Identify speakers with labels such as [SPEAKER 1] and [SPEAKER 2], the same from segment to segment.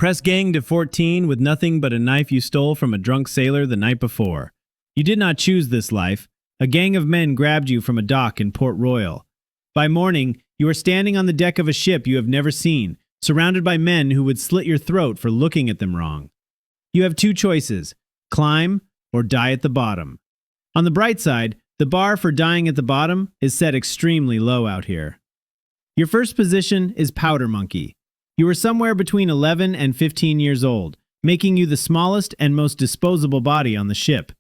[SPEAKER 1] Press gang to 14 with nothing but a knife you stole from a drunk sailor the night before. You did not choose this life. A gang of men grabbed you from a dock in Port Royal. By morning, you are standing on the deck of a ship you have never seen, surrounded by men who would slit your throat for looking at them wrong. You have two choices: climb or die at the bottom. On the bright side, the bar for dying at the bottom is set extremely low out here. Your first position is powder monkey. You are somewhere between 11 and 15 years old, making you the smallest and most disposable body on the ship.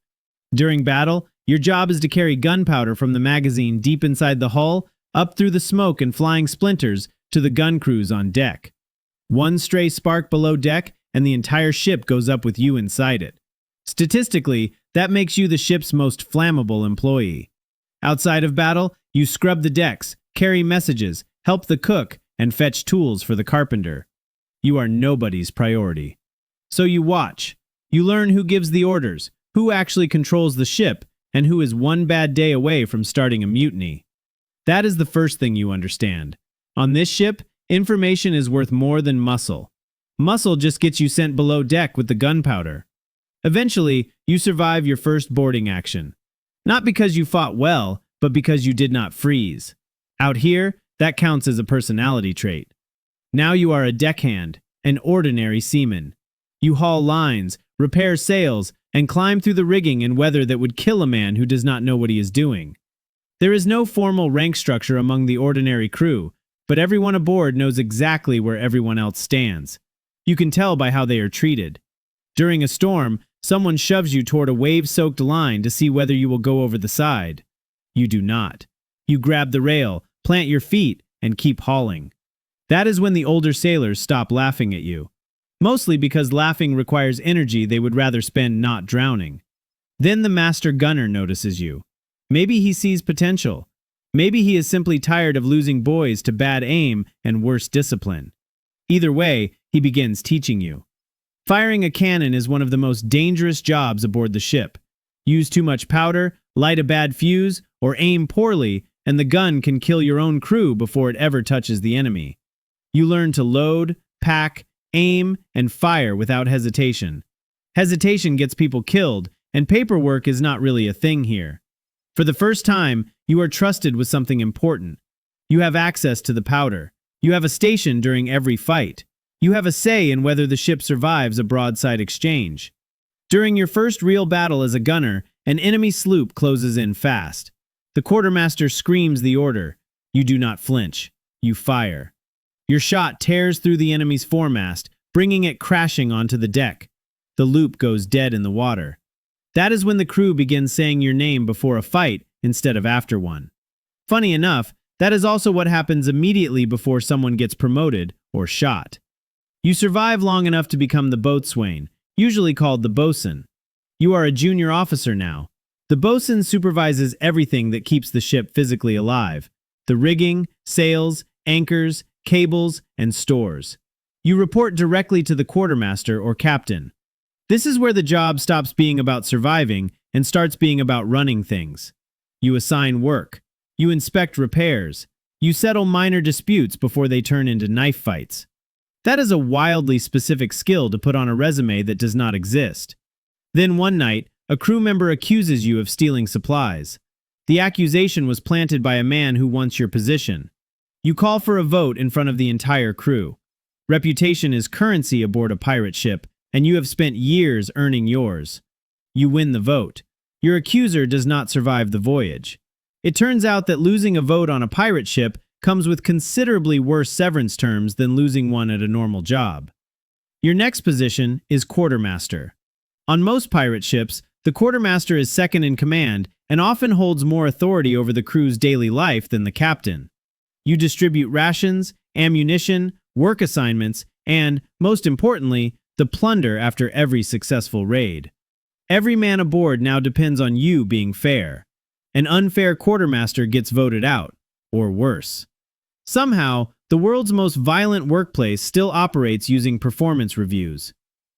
[SPEAKER 1] During battle, your job is to carry gunpowder from the magazine deep inside the hull, up through the smoke and flying splinters to the gun crews on deck. One stray spark below deck, and the entire ship goes up with you inside it. Statistically, that makes you the ship's most flammable employee. Outside of battle, you scrub the decks, carry messages, help the cook, and fetch tools for the carpenter. You are nobody's priority. So you watch. You learn who gives the orders, who actually controls the ship, and who is one bad day away from starting a mutiny. That is the first thing you understand. On this ship, information is worth more than muscle. Muscle just gets you sent below deck with the gunpowder. Eventually, you survive your first boarding action. Not because you fought well, but because you did not freeze. Out here, that counts as a personality trait. Now you are a deckhand, an ordinary seaman. You haul lines, repair sails, and climb through the rigging in weather that would kill a man who does not know what he is doing. There is no formal rank structure among the ordinary crew, but everyone aboard knows exactly where everyone else stands. You can tell by how they are treated. During a storm, someone shoves you toward a wave-soaked line to see whether you will go over the side. You do not. You grab the rail, plant your feet, and keep hauling. That is when the older sailors stop laughing at you. Mostly because laughing requires energy they would rather spend not drowning. Then the master gunner notices you. Maybe he sees potential. Maybe he is simply tired of losing boys to bad aim and worse discipline. Either way, he begins teaching you. Firing a cannon is one of the most dangerous jobs aboard the ship. Use too much powder, light a bad fuse, or aim poorly, and the gun can kill your own crew before it ever touches the enemy. You learn to load, pack, aim, and fire without hesitation. Hesitation gets people killed, and paperwork is not really a thing here. For the first time, you are trusted with something important. You have access to the powder. You have a station during every fight. You have a say in whether the ship survives a broadside exchange. During your first real battle as a gunner, an enemy sloop closes in fast. The quartermaster screams the order. You do not flinch. You fire. Your shot tears through the enemy's foremast, bringing it crashing onto the deck. The loop goes dead in the water. That is when the crew begins saying your name before a fight instead of after one. Funny enough, that is also what happens immediately before someone gets promoted or shot. You survive long enough to become the boatswain, usually called the bosun. You are a junior officer now. The bosun supervises everything that keeps the ship physically alive: the rigging, sails, anchors, cables, and stores. You report directly to the quartermaster or captain. This is where the job stops being about surviving and starts being about running things. You assign work. You inspect repairs. You settle minor disputes before they turn into knife fights. That is a wildly specific skill to put on a resume that does not exist. Then one night, a crew member accuses you of stealing supplies. The accusation was planted by a man who wants your position. You call for a vote in front of the entire crew. Reputation is currency aboard a pirate ship, and you have spent years earning yours. You win the vote. Your accuser does not survive the voyage. It turns out that losing a vote on a pirate ship comes with considerably worse severance terms than losing one at a normal job. Your next position is quartermaster. On most pirate ships, the quartermaster is second in command and often holds more authority over the crew's daily life than the captain. You distribute rations, ammunition, work assignments, and, most importantly, the plunder after every successful raid. Every man aboard now depends on you being fair. An unfair quartermaster gets voted out, or worse. Somehow, the world's most violent workplace still operates using performance reviews.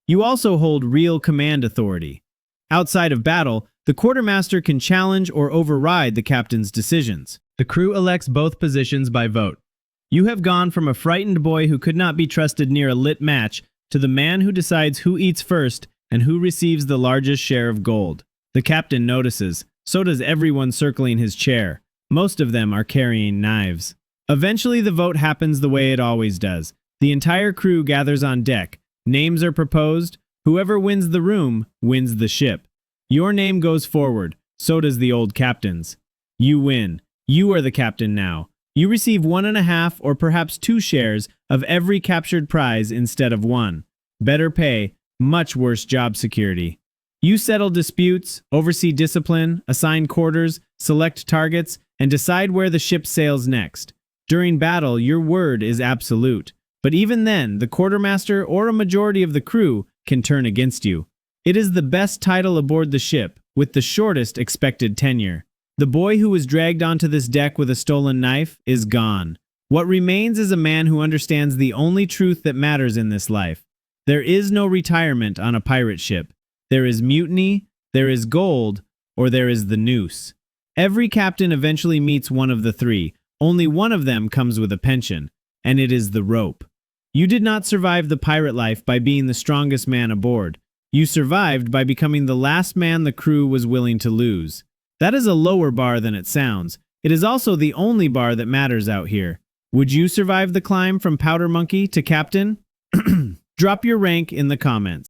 [SPEAKER 1] You also hold real command authority. Outside of battle, the quartermaster can challenge or override the captain's decisions. The crew elects both positions by vote. You have gone from a frightened boy who could not be trusted near a lit match to the man who decides who eats first and who receives the largest share of gold. The captain notices. So does everyone circling his chair. Most of them are carrying knives. Eventually, the vote happens the way it always does. The entire crew gathers on deck. Names are proposed. Whoever wins the room wins the ship. Your name goes forward. So does the old captain's. You win. You are the captain now. You receive 1.5 or perhaps 2 shares of every captured prize instead of 1. Better pay, much worse job security. You settle disputes, oversee discipline, assign quarters, select targets, and decide where the ship sails next. During battle, your word is absolute. But even then, the quartermaster or a majority of the crew can turn against you. It is the best title aboard the ship, with the shortest expected tenure. The boy who was dragged onto this deck with a stolen knife is gone. What remains is a man who understands the only truth that matters in this life. There is no retirement on a pirate ship. There is mutiny, there is gold, or there is the noose. Every captain eventually meets one of the 3. Only one of them comes with a pension, and it is the rope. You did not survive the pirate life by being the strongest man aboard. You survived by becoming the last man the crew was willing to lose. That is a lower bar than it sounds. It is also the only bar that matters out here. Would you survive the climb from powder monkey to captain? Drop your rank in the comments.